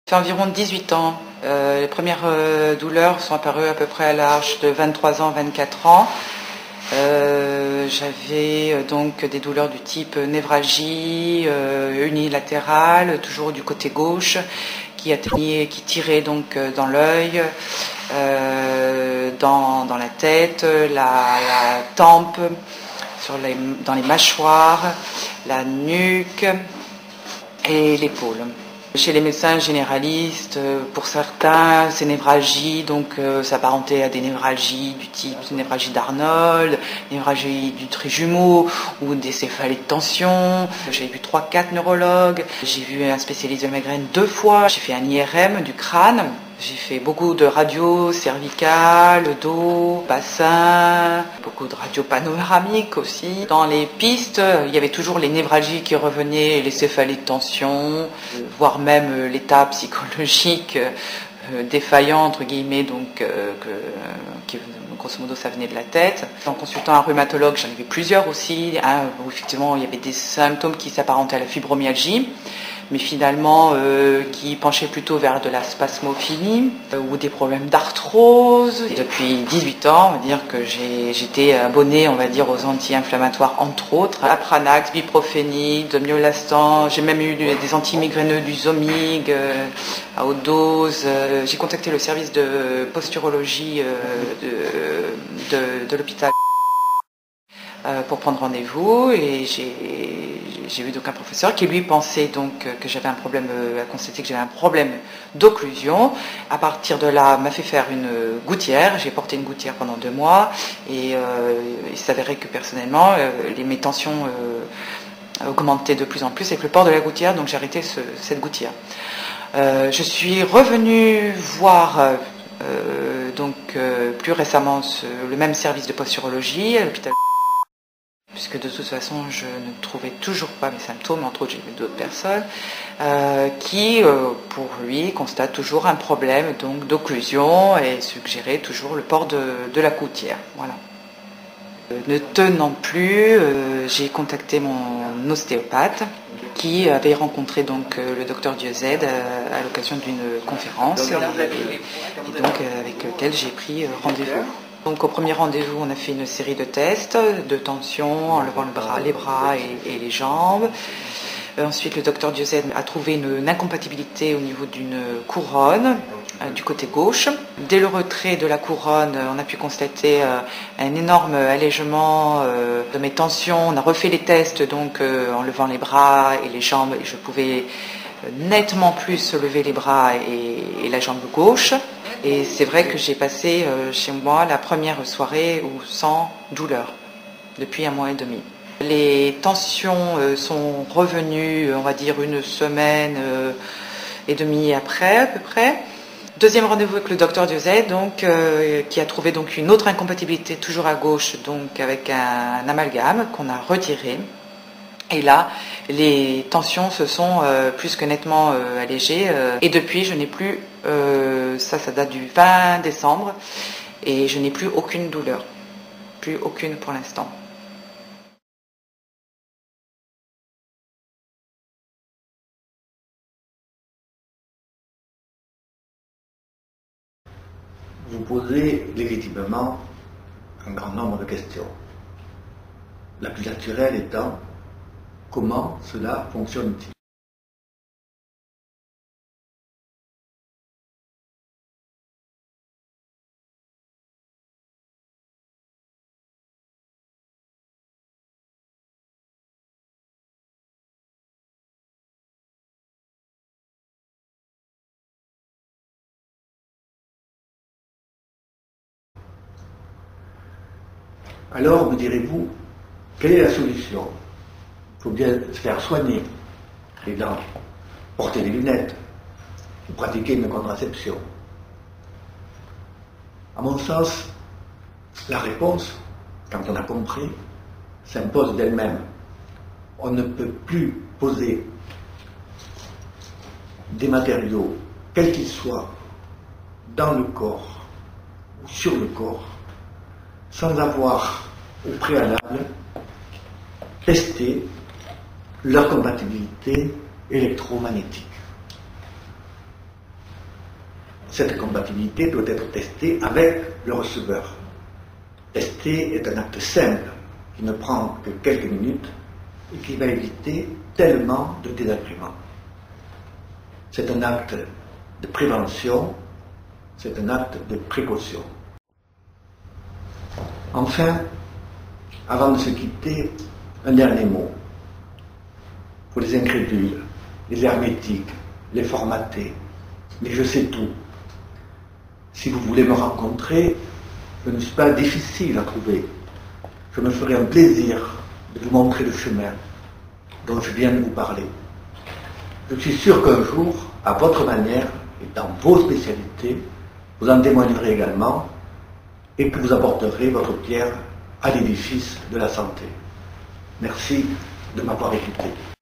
Ça fait environ 18 ans. Les premières douleurs sont apparues à peu près à l'âge de 23 ans, 24 ans. J'avais donc des douleurs du type névralgie unilatérale, toujours du côté gauche, qui tirait donc dans l'œil, dans la tête, la tempe, dans les mâchoires, la nuque et l'épaule. Chez les médecins généralistes, pour certains, ces névralgies s'apparentaient à des névralgies du type névralgie d'Arnold, névralgie du trait jumeau ou des céphalées de tension. J'ai vu 3-4 neurologues, j'ai vu un spécialiste de migraine 2 fois, j'ai fait un IRM du crâne. J'ai fait beaucoup de radios cervicales, dos, bassin, beaucoup de radios panoramiques aussi. Dans les pistes, il y avait toujours les névralgies qui revenaient, les céphalées de tension, voire même l'état psychologique défaillant, entre guillemets, qui grosso modo ça venait de la tête. En consultant un rhumatologue, j'en avais plusieurs aussi, où effectivement il y avait des symptômes qui s'apparentaient à la fibromyalgie, mais finalement qui penchaient plutôt vers de la spasmophilie ou des problèmes d'arthrose. Et depuis 18 ans, on va dire que j'étais abonnée, on va dire, aux anti-inflammatoires, entre autres, Apranax, Biprophénide, Myolastan. J'ai même eu des antimigraineux du Zomig à haute dose. J'ai contacté le service de posturologie de l'hôpital pour prendre rendez-vous, et j'ai vu donc un professeur qui lui pensait donc que j'avais un problème, a constaté que j'avais un problème d'occlusion. À partir de là, m'a fait faire une gouttière. J'ai porté une gouttière pendant 2 mois, et il s'avérait que personnellement mes tensions augmentaient de plus en plus avec le port de la gouttière, donc j'ai arrêté cette gouttière. Je suis revenue voir plus récemment le même service de posturologie à l'hôpital, puisque de toute façon je ne trouvais toujours pas mes symptômes, entre autres j'ai vu d'autres personnes qui, pour lui, constatent toujours un problème d'occlusion et suggérait toujours le port de la gouttière. Voilà. Ne tenant plus, j'ai contacté mon ostéopathe qui avait rencontré donc le docteur Dieuze à l'occasion d'une conférence, et donc avec lequel j'ai pris rendez-vous. Donc au premier rendez-vous, on a fait une série de tests de tension en levant les bras et les jambes. Ensuite, le docteur Dieuze a trouvé une incompatibilité au niveau d'une couronne du côté gauche. Dès le retrait de la couronne, on a pu constater un énorme allègement de mes tensions. On a refait les tests en levant les bras et les jambes, et je pouvais nettement plus lever les bras et la jambe gauche. Et c'est vrai que j'ai passé chez moi la première soirée sans douleur depuis 1 mois et demi. Les tensions sont revenues, on va dire, 1 semaine et demie après, à peu près. Deuxième rendez-vous avec le docteur Dieuze, qui a trouvé donc une autre incompatibilité, toujours à gauche, donc avec un amalgame qu'on a retiré. Et là, les tensions se sont plus que nettement allégées. Et depuis, je n'ai plus, ça date du 20 décembre, et je n'ai plus aucune douleur. Plus aucune pour l'instant. Vous posez légitimement un grand nombre de questions. La plus naturelle étant, comment cela fonctionne-t-il ? Alors, me direz-vous, quelle est la solution ? Il faut bien se faire soigner les dents, porter des lunettes, ou pratiquer une contraception. À mon sens, la réponse, quand on a compris, s'impose d'elle-même. On ne peut plus poser des matériaux, quels qu'ils soient, dans le corps ou sur le corps, sans avoir au préalable testé leur compatibilité électromagnétique. cette compatibilité doit être testée avec le receveur. Tester est un acte simple qui ne prend que quelques minutes et qui va éviter tellement de désagréments. C'est un acte de prévention, c'est un acte de précaution. Enfin, avant de se quitter, un dernier mot. Pour les incrédules, les hermétiques, les formatés, mais je sais tout. Si vous voulez me rencontrer, je ne suis pas difficile à trouver. Je me ferai un plaisir de vous montrer le chemin dont je viens de vous parler. Je suis sûr qu'un jour, à votre manière et dans vos spécialités, vous en témoignerez également et que vous apporterez votre pierre à l'édifice de la santé. Merci de m'avoir écouté.